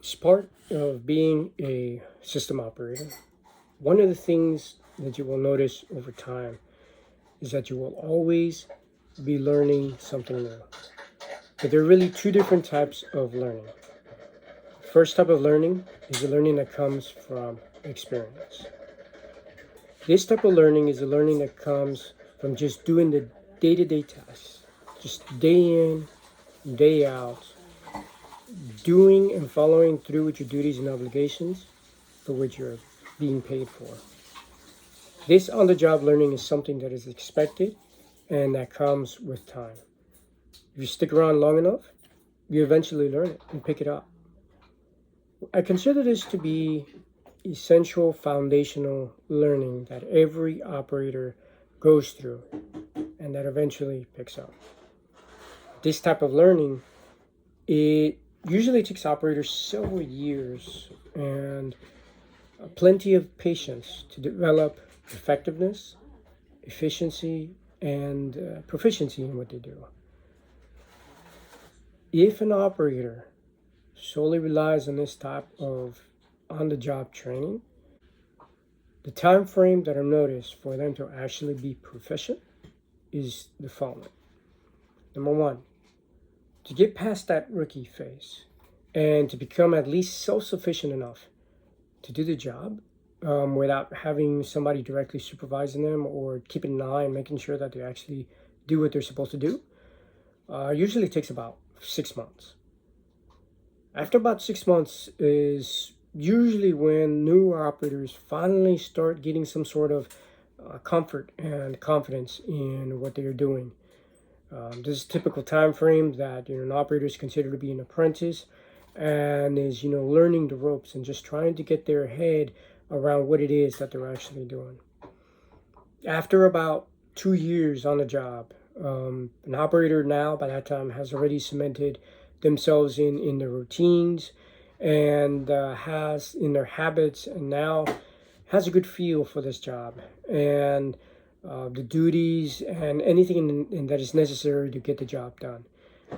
As part of being a system operator, one of the things that you will notice over time is that you will always be learning something new. But there are really two different types of learning. First type of learning is the learning that comes from experience. This type of learning is the learning that comes from just doing the day-to-day tasks, just day in, day out, doing and following through with your duties and obligations for which you're being paid for. This on-the-job learning is something that is expected and that comes with time. If you stick around long enough, you eventually learn it and pick it up. I consider this to be essential foundational learning that every operator goes through and that eventually picks up. This type of learning, it usually takes operators several years and plenty of patience to develop effectiveness, efficiency, and proficiency in what they do. If an operator solely relies on this type of on-the-job training, the time frame that I noticed for them to actually be proficient is the following. Number one, to get past that rookie phase and to become at least self-sufficient enough to do the job without having somebody directly supervising them or keeping an eye and making sure that they actually do what they're supposed to do, usually takes about 6 months. After about 6 months is usually when new operators finally start getting some sort of comfort and confidence in what they are doing. This is a typical time frame that an operator is considered to be an apprentice and is learning the ropes and just trying to get their head around what it is that they're actually doing. After about 2 years on the job, an operator now by that time has already cemented themselves in their routines and has in their habits, and now has a good feel for this job and the duties and anything that is necessary to get the job done.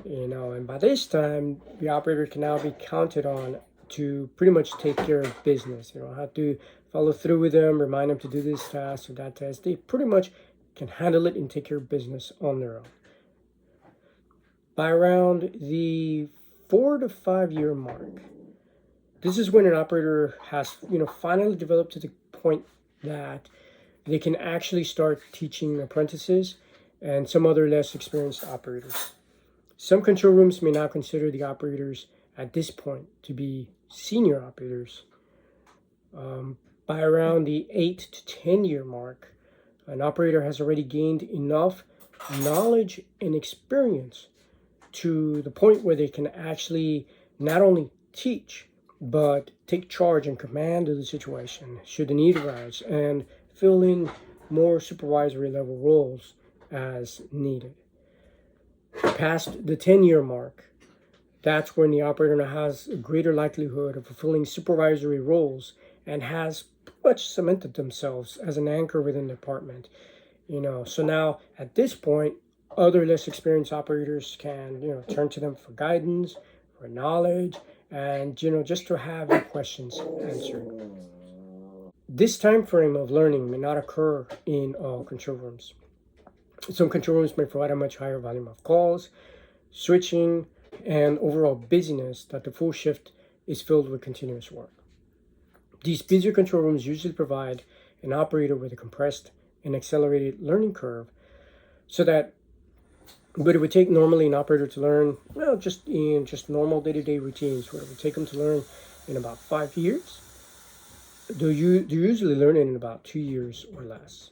And by this time, the operator can now be counted on to pretty much take care of business. You don't have to follow through with them, remind them to do this task or that task. They pretty much can handle it and take care of business on their own. By around the 4 to 5 year mark, this is when an operator has finally developed to the point that they can actually start teaching apprentices and some other less experienced operators. Some control rooms may now consider the operators at this point to be senior operators. By around the 8 to 10 year mark, an operator has already gained enough knowledge and experience to the point where they can actually not only teach, but take charge and command of the situation should the need arise and fill in more supervisory level roles as needed. Past the 10-year mark, that's when the operator now has a greater likelihood of fulfilling supervisory roles and has pretty much cemented themselves as an anchor within the department. So now at this point, other less experienced operators can turn to them for guidance, for knowledge, and just to have their questions answered. This time frame of learning may not occur in all control rooms. Some control rooms may provide a much higher volume of calls, switching, and overall busyness that the full shift is filled with continuous work. These busier control rooms usually provide an operator with a compressed and accelerated learning curve but it would take normally an operator to learn, just in normal day-to-day routines, where it would take them to learn in about 5 years. They usually learn it in about 2 years or less.